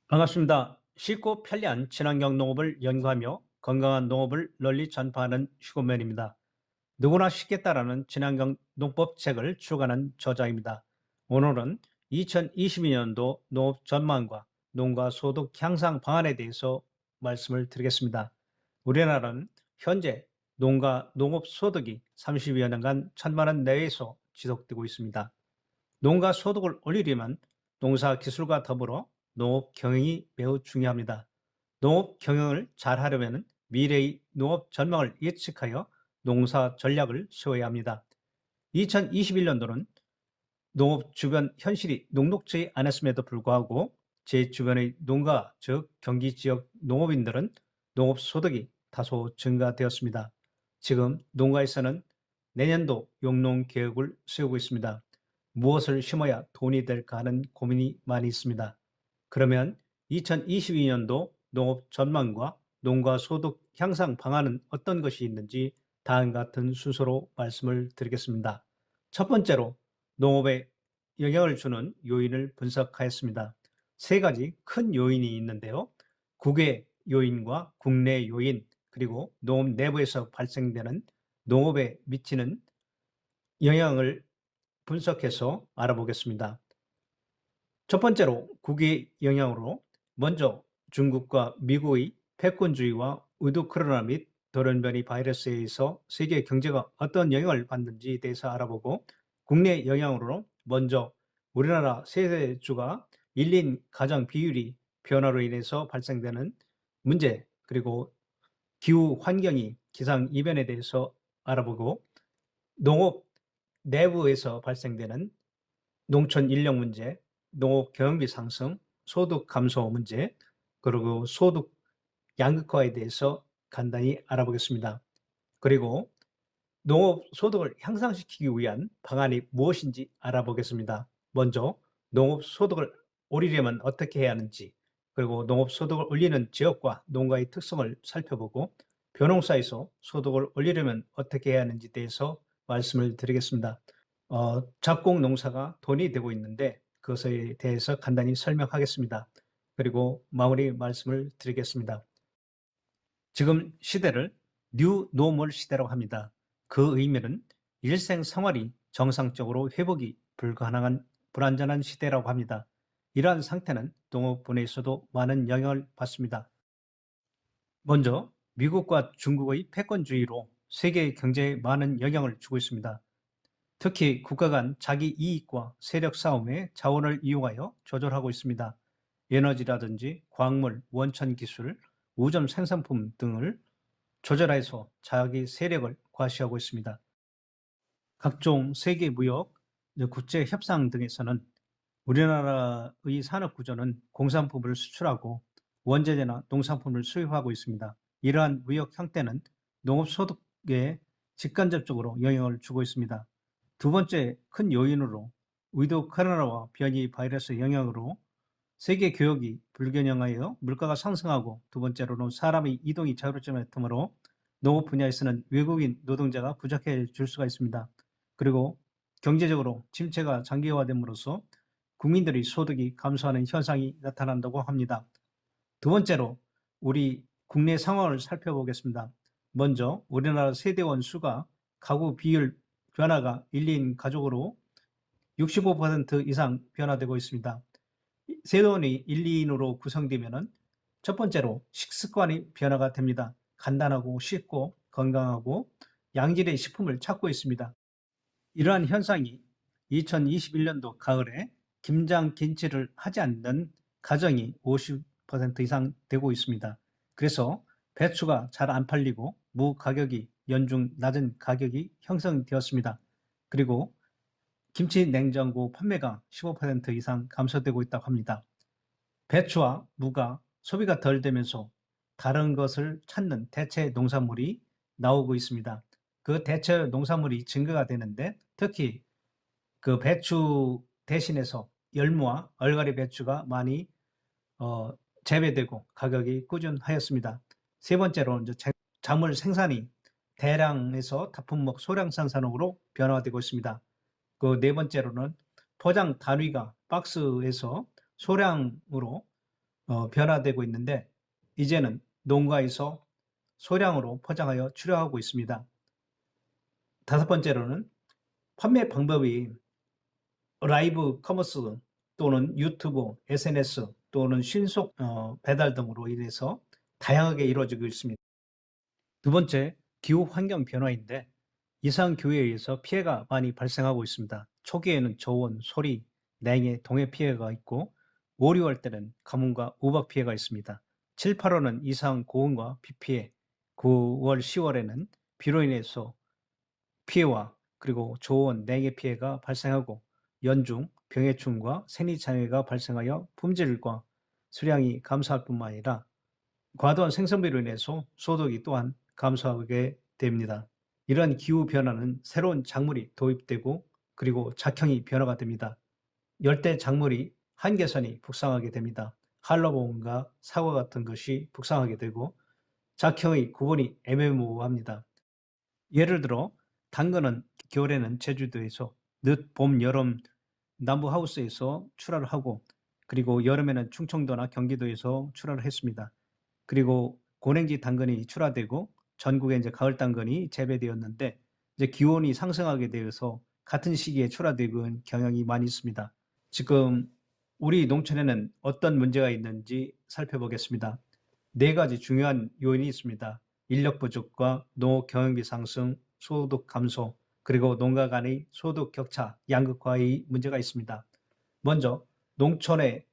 반갑습니다. 쉽고 편리한 친환경 농업을 연구하며 건강한 농업을 널리 전파하는 슈거맨입니다. 누구나 쉽게 따라하는 친환경 농법 책을 출간한 저자입니다. 오늘은 2022년도 농업 전망과 농가 소득 향상 방안에 대해서 말씀을 드리겠습니다. 우리나라는 현재 농가 농업 소득이 30여 년간 1천만 원 내에서 지속되고 있습니다. 농가 소득을 올리려면 농사 기술과 더불어 농업 경영이 매우 중요합니다. 농업 경영을 잘 하려면 미래의 농업 전망을 예측하여 농사 전략을 세워야 합니다. 2021년도는 농업 주변 현실이 녹록지 않았음에도 불구하고 제 주변의 농가, 즉 경기 지역 농업인들은 농업 소득이 다소 증가되었습니다. 지금 농가에서는 내년도 용농 계획을 세우고 있습니다. 무엇을 심어야 돈이 될까 하는 고민이 많이 있습니다. 그러면 2022년도 농업 전망과 농가 소득 향상 방안은 어떤 것이 있는지 다음과 같은 순서로 말씀을 드리겠습니다. 첫 번째로 농업에 영향을 주는 요인을 분석하였습니다. 세 가지 큰 요인이 있는데요. 국외 요인과 국내 요인, 그리고 농업 내부에서 발생되는 농업에 미치는 영향을 분석해서 알아보겠습니다. 첫 번째로 국외 영향으로 먼저 중국과 미국의 패권주의와 의도 코로나 및 돌연변이 바이러스에 의해서 세계 경제가 어떤 영향을 받는지에 대해서 알아보고, 국내 영향으로 먼저 우리나라 세대주가 1인 가정 비율이 변화로 인해서 발생되는 문제, 그리고 기후 환경이 기상 이변에 대해서 알아보고, 농업 내부에서 발생되는 농촌 인력 문제, 농업 경영비 상승, 소득 감소 문제, 그리고 소득 양극화에 대해서 간단히 알아보겠습니다. 그리고 농업 소득을 향상시키기 위한 방안이 무엇인지 알아보겠습니다. 먼저 농업 소득을 올리려면 어떻게 해야 하는지, 그리고 농업 소득을 올리는 지역과 농가의 특성을 살펴보고, 벼농사에서 소득을 올리려면 어떻게 해야 하는지에 대해서 말씀을 드리겠습니다. 작곡 농사가 돈이 되고 있는데 그것에 대해서 간단히 설명하겠습니다. 그리고 마무리 말씀을 드리겠습니다. 지금 시대를 뉴 노멀 시대라고 합니다. 그 의미는 일생 생활이 정상적으로 회복이 불가능한 불안전한 시대라고 합니다. 이러한 상태는 농업 분야에서도 많은 영향을 받습니다. 먼저 미국과 중국의 패권주의로 세계 경제에 많은 영향을 주고 있습니다. 특히 국가 간 자기 이익과 세력 싸움에 자원을 이용하여 조절하고 있습니다. 에너지라든지 광물, 원천 기술, 우점 생산품 등을 조절해서 자기 세력을 과시하고 있습니다. 각종 세계 무역, 국제 협상 등에서는 우리나라의 산업 구조는 공산품을 수출하고 원재료나 농산품을 수입하고 있습니다. 이러한 무역 형태는 농업 소득에 직간접적으로 영향을 주고 있습니다. 두 번째 큰 요인으로 의도 코로나와 변이 바이러스 영향으로 세계 교역이 불균형하여 물가가 상승하고, 두 번째로는 사람의 이동이 자유롭지 못하므로 농업 분야에서는 외국인 노동자가 부족해질 수가 있습니다. 그리고 경제적으로 침체가 장기화됨으로써 국민들의 소득이 감소하는 현상이 나타난다고 합니다. 두 번째로 우리 국내 상황을 살펴보겠습니다. 먼저 우리나라 세대원 수가 가구 비율 변화가 1인 가족으로 65% 이상 변화되고 있습니다. 세대원이 1, 2인으로 구성되면 첫 번째로 식습관이 변화가 됩니다. 간단하고 쉽고 건강하고 양질의 식품을 찾고 있습니다. 이러한 현상이 2021년도 가을에 김장 김치를 하지 않는 가정이 50% 이상 되고 있습니다. 그래서 배추가 잘 안 팔리고 무 가격이 연중 낮은 가격이 형성되었습니다. 그리고 김치 냉장고 판매가 15% 이상 감소되고 있다고 합니다. 배추와 무가 소비가 덜 되면서 다른 것을 찾는 대체 농산물이 나오고 있습니다. 그 대체 농산물이 증가가 되는데, 특히 그 배추 대신해서 열무와 얼갈이 배추가 많이 재배되고 가격이 꾸준하였습니다. 세 번째로 이제 작물 생산이 대량에서 다품목 소량 생산으로 변화되고 있습니다. 그 네 번째로는 포장 단위가 박스에서 소량으로 변화되고 있는데 이제는 농가에서 소량으로 포장하여 출하하고 있습니다. 다섯 번째로는 판매 방법이 라이브 커머스 또는 유튜브, SNS 또는 신속 배달 등으로 인해서 다양하게 이루어지고 있습니다. 두 번째, 기후 환경 변화인데 이상 기후에 의해서 피해가 많이 발생하고 있습니다. 초기에는 저온, 소리, 냉해, 동해 피해가 있고 5, 6월 때는 가뭄과 우박 피해가 있습니다. 7, 8월은 이상 고온과 비 피해, 9월, 10월에는 비로 인해서 피해와 그리고 저온, 냉해 피해가 발생하고 연중, 병해충과 생리장애가 발생하여 품질과 수량이 감소할 뿐만 아니라 과도한 생산비로 인해서 소득이 또한 감소하게 됩니다. 이러한 기후 변화는 새로운 작물이 도입되고 그리고 작형이 변화가 됩니다. 열대 작물이 한계선이 북상하게 됩니다. 한라봉과 사과 같은 것이 북상하게 되고 작형의 구분이 애매모호합니다. 예를 들어 당근은 겨울에는 제주도에서 늦, 봄, 여름 남부 하우스에서 출하를 하고 그리고 여름에는 충청도나 경기도에서 출하를 했습니다. 그리고 고랭지 당근이 출하되고 전국에 이제 가을 당근이 재배되었는데 이제 기온이 상승하게 되어서 같은 시기에 출하되는 경향이 많이 있습니다. 지금 우리 농촌에는 어떤 문제가 있는지 살펴보겠습니다. 네 가지 중요한 요인이 있습니다. 인력 부족과 농업 경영비 상승, 소득 감소, 그리고 농가 간의 소득 격차, 양극화의 문제가 있습니다. 먼저 농촌의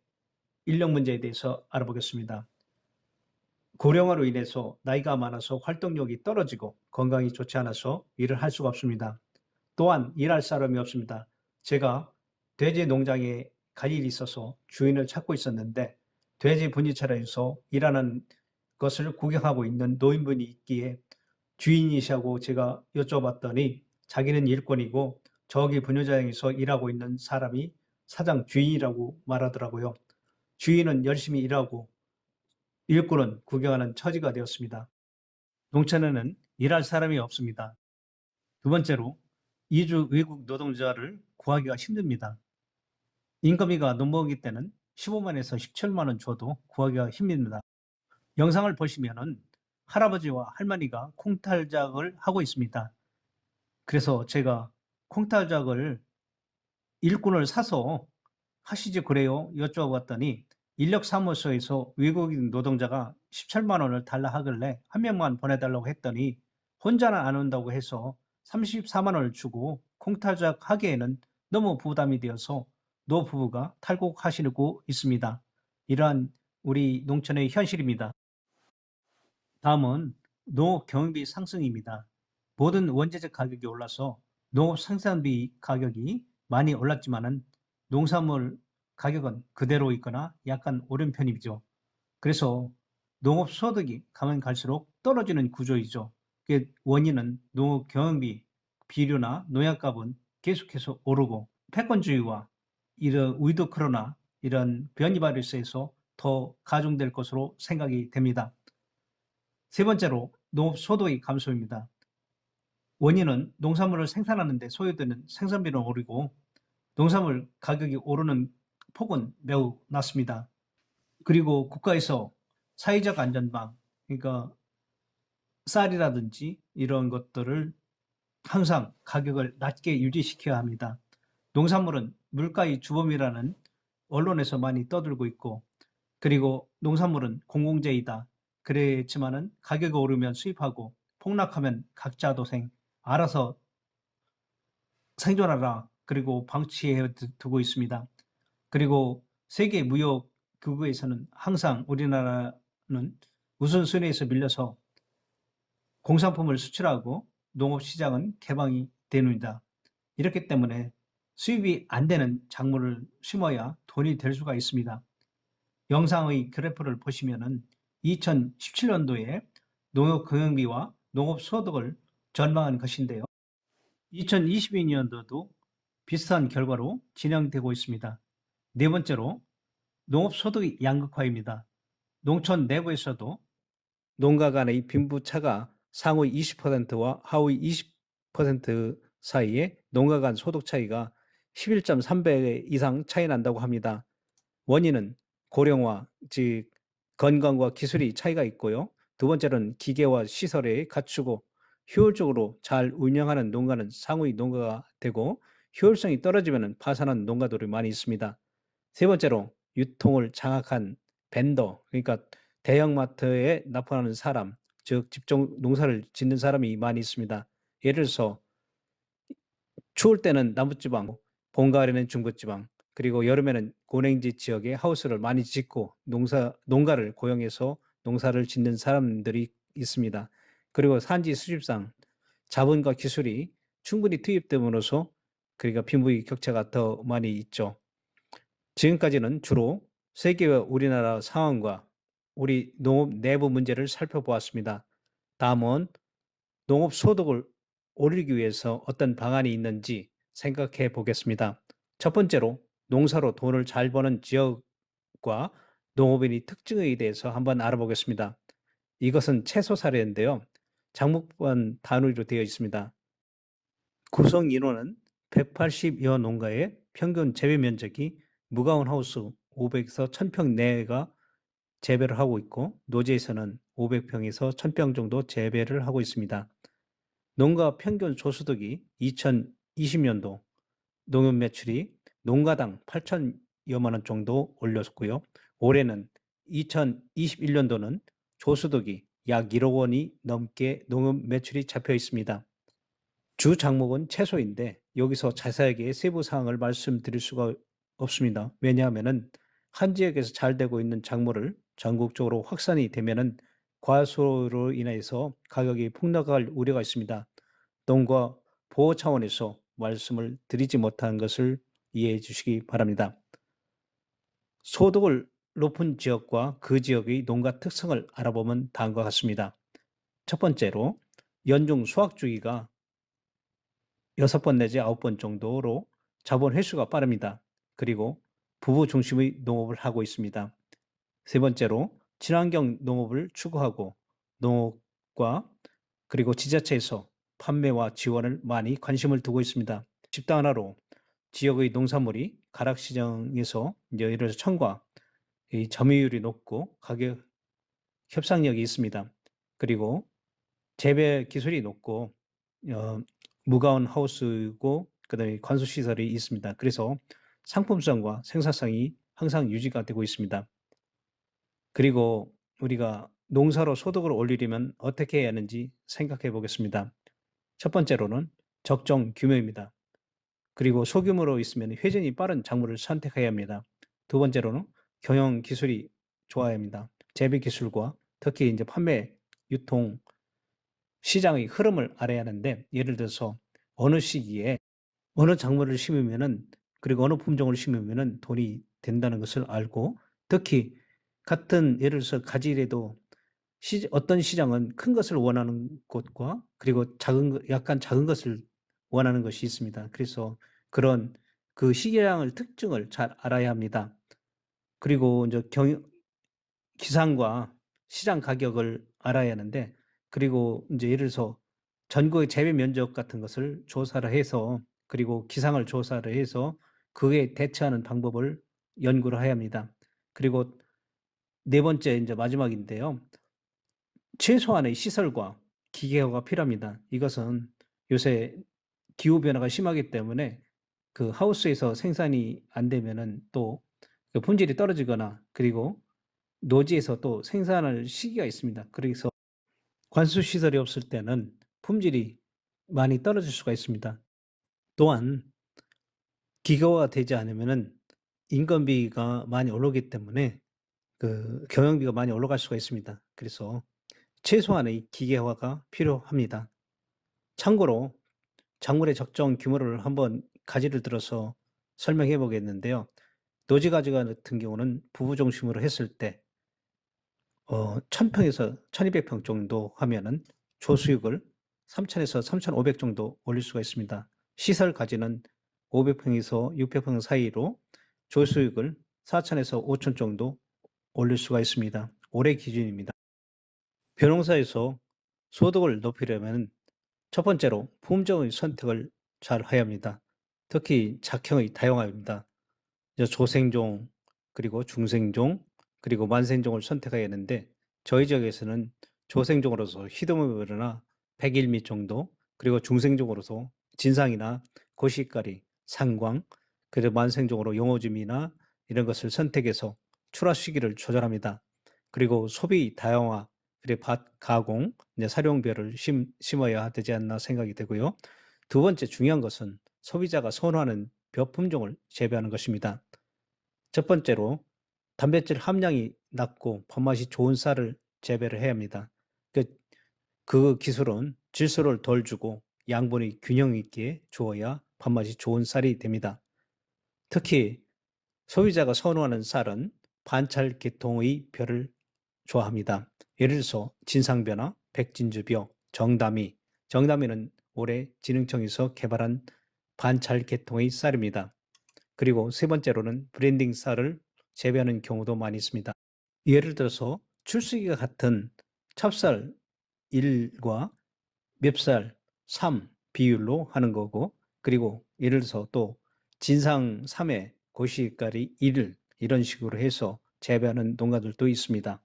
인력 문제에 대해서 알아보겠습니다. 고령화로 인해서 나이가 많아서 활동력이 떨어지고 건강이 좋지 않아서 일을 할 수가 없습니다. 또한 일할 사람이 없습니다. 제가 돼지 농장에 갈 일이 있어서 주인을 찾고 있었는데 돼지 분리차량에서 일하는 것을 구경하고 있는 노인분이 있기에 주인이시라고 제가 여쭤봤더니 자기는 일꾼이고 저기 분유장에서 일하고 있는 사람이 사장 주인이라고 말하더라고요. 주인은 열심히 일하고 일꾼은 구경하는 처지가 되었습니다. 농촌에는 일할 사람이 없습니다. 두 번째로 이주 외국 노동자를 구하기가 힘듭니다. 인건비가 넘어오기 때는 15만에서 17만 원 줘도 구하기가 힘듭니다. 영상을 보시면은 할아버지와 할머니가 콩탈작을 하고 있습니다. 그래서 제가 콩탈작을 일꾼을 사서 하시지 그래요? 여쭤봤더니 인력사무소에서 외국인 노동자가 17만 원을 달라 하길래 한 명만 보내달라고 했더니 혼자는 안 온다고 해서 34만 원을 주고 콩탈작 하기에는 너무 부담이 되어서 노부부가 탈곡하시고 있습니다. 이러한 우리 농촌의 현실입니다. 다음은 농업 경영비 상승입니다. 모든 원재재 가격이 올라서 농업 생산비 가격이 많이 올랐지만은 농산물 가격은 그대로 있거나 약간 오른 편이죠. 그래서 농업 소득이 가면 갈수록 떨어지는 구조이죠. 그 원인은 농업 경영비, 비료나 농약값은 계속해서 오르고 패권주의와 이런 위드 코로나 이런 변이 바이러스에서 더 가중될 것으로 생각이 됩니다. 세 번째로 농업 소득의 감소입니다. 원인은 농산물을 생산하는 데 소요되는 생산비는 오르고 농산물 가격이 오르는 폭은 매우 낮습니다. 그리고 국가에서 사회적 안전망, 그러니까 쌀이라든지 이런 것들을 항상 가격을 낮게 유지시켜야 합니다. 농산물은 물가의 주범이라는 언론에서 많이 떠들고 있고 그리고 농산물은 공공재이다. 그랬지만은 가격이 오르면 수입하고 폭락하면 각자 도생, 알아서 생존하라. 그리고 방치해 두고 있습니다. 그리고 세계 무역 기구에서는 항상 우리나라는 우선순위에서 밀려서 공산품을 수출하고 농업 시장은 개방이 됩니다. 이렇기 때문에 수입이 안 되는 작물을 심어야 돈이 될 수가 있습니다. 영상의 그래프를 보시면은 2017년도에 농업 경영비와 농업 소득을 전망한 것인데요. 2022년도도 비슷한 결과로 진행되고 있습니다. 네 번째로 농업 소득의 양극화입니다. 농촌 내부에서도 농가 간의 빈부차가 상위 20%와 하위 20% 사이에 농가 간 소득 차이가 11.3배 이상 차이 난다고 합니다. 원인은 고령화, 즉 건강과 기술이 차이가 있고요. 두 번째로는 기계와 시설을 갖추고 효율적으로 잘 운영하는 농가는 상위 농가가 되고, 효율성이 떨어지면 파산하는 농가들이 많이 있습니다. 세 번째로 유통을 장악한 벤더, 그러니까 대형마트에 납품하는 사람, 즉 직접 농사를 짓는 사람이 많이 있습니다. 예를 들어서 추울 때는 남부지방, 봄 가을에는 중부지방, 그리고 여름에는 고랭지 지역에 하우스를 많이 짓고 농가를 고용해서 농사를 짓는 사람들이 있습니다. 그리고 산지 수집상 자본과 기술이 충분히 투입됨으로써 그러니까 빈부의 격차가 더 많이 있죠. 지금까지는 주로 세계와 우리나라 상황과 우리 농업 내부 문제를 살펴보았습니다. 다음은 농업 소득을 올리기 위해서 어떤 방안이 있는지 생각해 보겠습니다. 첫 번째로 농사로 돈을 잘 버는 지역과 농업인의 특징에 대해서 한번 알아보겠습니다. 이것은 채소 사례인데요. 장목반 단위로 되어 있습니다. 구성 인원은 180여 농가의 평균 재배 면적이 무가온 하우스 500에서 1000평 내가 재배를 하고 있고, 노지에서는 500평에서 1000평 정도 재배를 하고 있습니다. 농가 평균 소수득이 2020년도 농업 매출이 농가당 8천여만 원 정도 올렸고요. 올해는 2021년도는 조수득이 약 1억 원이 넘게 농업 매출이 잡혀 있습니다. 주 장목은 채소인데 여기서 자세하게 세부 사항을 말씀드릴 수가 없습니다. 왜냐하면은 한 지역에서 잘 되고 있는 작물을 전국적으로 확산이 되면은 과수로 인해서 가격이 폭락할 우려가 있습니다. 농가 보호 차원에서 말씀을 드리지 못한 것을 이해해 주시기 바랍니다. 소득을 높은 지역과 그 지역의 농가 특성을 알아보면 다음과 같습니다. 첫 번째로 연중 수확 주기가 6번 내지 9번 정도로 자본 회수가 빠릅니다. 그리고 부부 중심의 농업을 하고 있습니다. 세 번째로 친환경 농업을 추구하고 농업과 그리고 지자체에서 판매와 지원을 많이 관심을 두고 있습니다. 집단 하나로 지역의 농산물이 가락시장에서 예를 들어서 청과 이 점유율이 높고 가격 협상력이 있습니다. 그리고 재배 기술이 높고 어, 무가온 하우스고 그다음에 관수 시설이 있습니다. 그래서 상품성과 생산성이 항상 유지가 되고 있습니다. 그리고 우리가 농사로 소득을 올리려면 어떻게 해야 하는지 생각해 보겠습니다. 첫 번째로는 적정 규모입니다. 그리고 소규모로 있으면 회전이 빠른 작물을 선택해야 합니다. 두 번째로는 경영 기술이 좋아야 합니다. 재배 기술과 특히 이제 판매, 유통, 시장의 흐름을 알아야 하는데, 예를 들어서 어느 시기에 어느 작물을 심으면은 그리고 어느 품종을 심으면은 돈이 된다는 것을 알고, 특히 같은 예를 들어서 가지라도 어떤 시장은 큰 것을 원하는 곳과 그리고 약간 작은 것을 원하는 것이 있습니다. 그래서 그런 그 시장을 특징을 잘 알아야 합니다. 그리고 이제 기상과 시장 가격을 알아야 하는데, 그리고 이제 예를 들어서 전국의 재배 면적 같은 것을 조사를 해서 그리고 기상을 조사를 해서 그에 대처하는 방법을 연구를 해야 합니다. 그리고 네 번째 이제 마지막인데요. 최소한의 시설과 기계화가 필요합니다. 이것은 요새 기후 변화가 심하기 때문에 그 하우스에서 생산이 안 되면은 또 그 품질이 떨어지거나 그리고 노지에서 또 생산할 시기가 있습니다. 그래서 관수 시설이 없을 때는 품질이 많이 떨어질 수가 있습니다. 또한 기계화가 되지 않으면은 인건비가 많이 오르기 때문에 그 경영비가 많이 올라갈 수가 있습니다. 그래서 최소한의 기계화가 필요합니다. 참고로 작물의 적정 규모를 한번 가지를 들어서 설명해 보겠는데요. 노지 가지가 같은 경우는 부부 중심으로 했을 때 1000평에서 1200평 정도 하면은 조수육을 3000에서 3500 정도 올릴 수가 있습니다. 시설 가지는 500평에서 600평 사이로 조수육을 4000에서 5000 정도 올릴 수가 있습니다. 올해 기준입니다. 벼농사에서 소득을 높이려면 첫 번째로 품종의 선택을 잘 해야 합니다. 특히 작형의 다양화입니다. 조생종, 그리고 중생종, 그리고 만생종을 선택해야 하는데 저희 지역에서는 조생종으로서 히드모비르나 백일미 정도, 그리고 중생종으로서 진상이나 고시가리, 상광, 그리고 만생종으로 용오줌이나 이런 것을 선택해서 출하 시기를 조절합니다. 그리고 소비 다양화, 그리고 밭 가공, 이제 사료별을 심어야 되지 않나 생각이 되고요. 두 번째 중요한 것은 소비자가 선호하는 벼 품종을 재배하는 것입니다. 첫 번째로 단백질 함량이 낮고 밥맛이 좋은 쌀을 재배를 해야 합니다. 그, 그 기술은 질소를 덜 주고 양분이 균형 있게 주어야 밥맛이 좋은 쌀이 됩니다. 특히 소비자가 선호하는 쌀은 반찰 계통의 벼를 좋아합니다. 예를 들어서 진상벼나 백진주벼, 정다미는 올해 진흥청에서 개발한 반찰 계통의 쌀입니다. 그리고 세 번째로는 브랜딩 쌀을 재배하는 경우도 많이 있습니다. 예를 들어서 출수기가 같은 찹쌀 1과 맵쌀 3 비율로 하는 거고, 그리고 예를 들어서 또 진상 3에 고시가리 1 이런 식으로 해서 재배하는 농가들도 있습니다.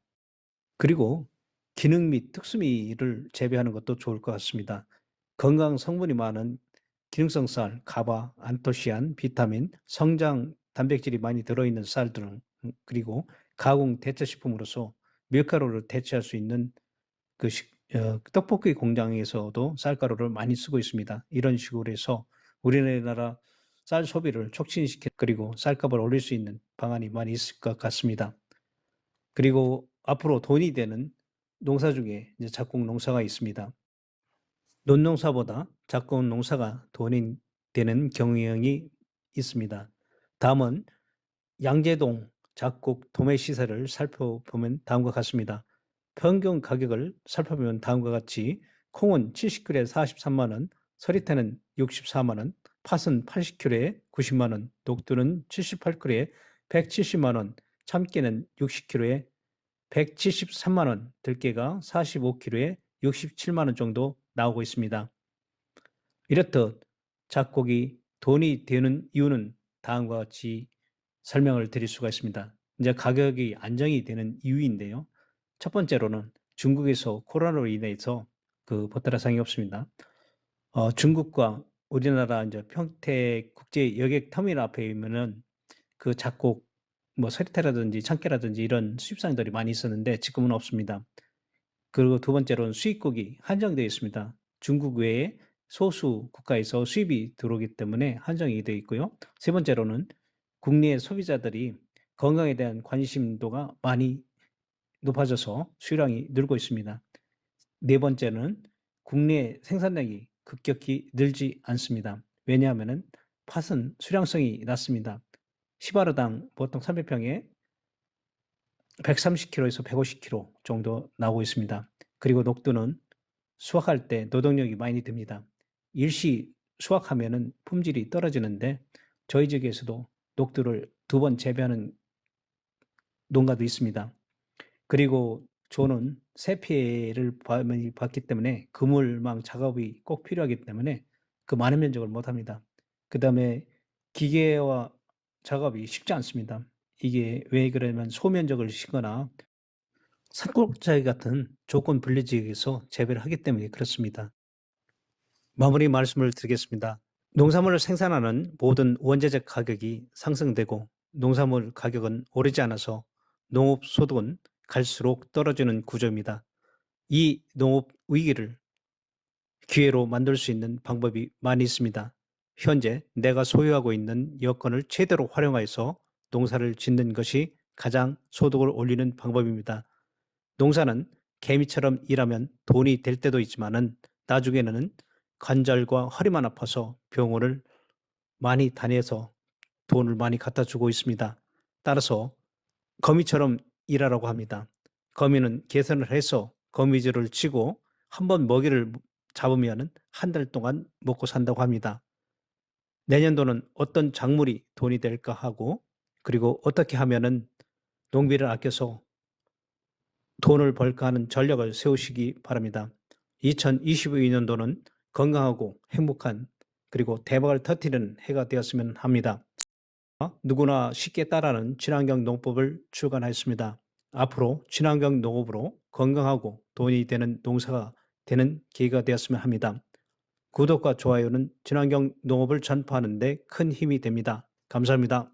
그리고 기능 및 특수미를 재배하는 것도 좋을 것 같습니다. 건강 성분이 많은 기능성 쌀, 가바, 안토시안, 비타민, 성장 단백질이 많이 들어있는 쌀들은, 그리고 가공 대체식품으로서 밀가루를 대체할 수 있는 떡볶이 공장에서도 쌀가루를 많이 쓰고 있습니다. 이런 식으로 해서 우리나라 쌀 소비를 촉진시켜, 그리고 쌀값을 올릴 수 있는 방안이 많이 있을 것 같습니다. 그리고 앞으로 돈이 되는 농사 중에 이제 작곡 농사가 있습니다. 논농사보다 작곡 농사가 돈이 되는 경향이 있습니다. 다음은 양재동 작곡 도매 시세를 살펴보면 다음과 같습니다. 평균 가격을 살펴보면 다음과 같이 콩은 70kg에 43만 원, 서리태는 64만 원, 팥은 80kg에 90만 원, 녹두는 78kg에 170만 원, 참깨는 60kg에 173만 원, 들깨가 45kg에 67만 원 정도 나오고 있습니다. 이렇듯 작곡이 돈이 되는 이유는 다음과 같이 설명을 드릴 수가 있습니다. 이제 가격이 안정이 되는 이유인데요. 첫 번째로는 중국에서 코로나로 인해서 보따라상이 없습니다. 중국과 우리나라 이제 평택 국제 여객 터미널 앞에 있면은 그 작곡 뭐 서리태라든지 참깨라든지 이런 수입상들이 많이 있었는데 지금은 없습니다. 그리고 두 번째로는 수입국이 한정되어 있습니다. 중국 외에 소수 국가에서 수입이 들어오기 때문에 한정이 되어 있고요. 세 번째로는 국내 소비자들이 건강에 대한 관심도가 많이 높아져서 수요량이 늘고 있습니다. 네 번째는 국내 생산량이 급격히 늘지 않습니다. 왜냐하면 팥은 수량성이 낮습니다. 시바르당 보통 300평에 130kg에서 150kg 정도 나오고 있습니다. 그리고 녹두는 수확할 때 노동력이 많이 듭니다. 일시 수확하면은 품질이 떨어지는데 저희 지역에서도 녹두를 2번 재배하는 농가도 있습니다. 그리고 저는 세피해를 많이 받기 때문에 그물망 작업이 꼭 필요하기 때문에 그 많은 면적을 못 합니다. 그다음에 기계와 작업이 쉽지 않습니다. 이게 왜 그러냐면 소면적을 쉬거나 산골짜기 같은 조건 분리 지역에서 재배를 하기 때문에 그렇습니다. 마무리 말씀을 드리겠습니다. 농산물을 생산하는 모든 원재재 가격이 상승되고 농산물 가격은 오르지 않아서 농업 소득은 갈수록 떨어지는 구조입니다. 이 농업 위기를 기회로 만들 수 있는 방법이 많이 있습니다. 현재 내가 소유하고 있는 여건을 최대로 활용해서 농사를 짓는 것이 가장 소득을 올리는 방법입니다. 농사는 개미처럼 일하면 돈이 될 때도 있지만은 나중에는 관절과 허리만 아파서 병원을 많이 다녀서 돈을 많이 갖다 주고 있습니다. 따라서 거미처럼 일하라고 합니다. 거미는 계산을 해서 거미줄을 치고 한번 먹이를 잡으면 한 달 동안 먹고 산다고 합니다. 내년도는 어떤 작물이 돈이 될까 하고, 그리고 어떻게 하면은 농비를 아껴서 돈을 벌까 하는 전략을 세우시기 바랍니다. 2022년도는 건강하고 행복한, 그리고 대박을 터뜨리는 해가 되었으면 합니다. 누구나 쉽게 따라하는 친환경 농법을 출간하였습니다. 앞으로 친환경 농업으로 건강하고 돈이 되는 농사가 되는 계기가 되었으면 합니다. 구독과 좋아요는 친환경 농업을 전파하는 데 큰 힘이 됩니다. 감사합니다.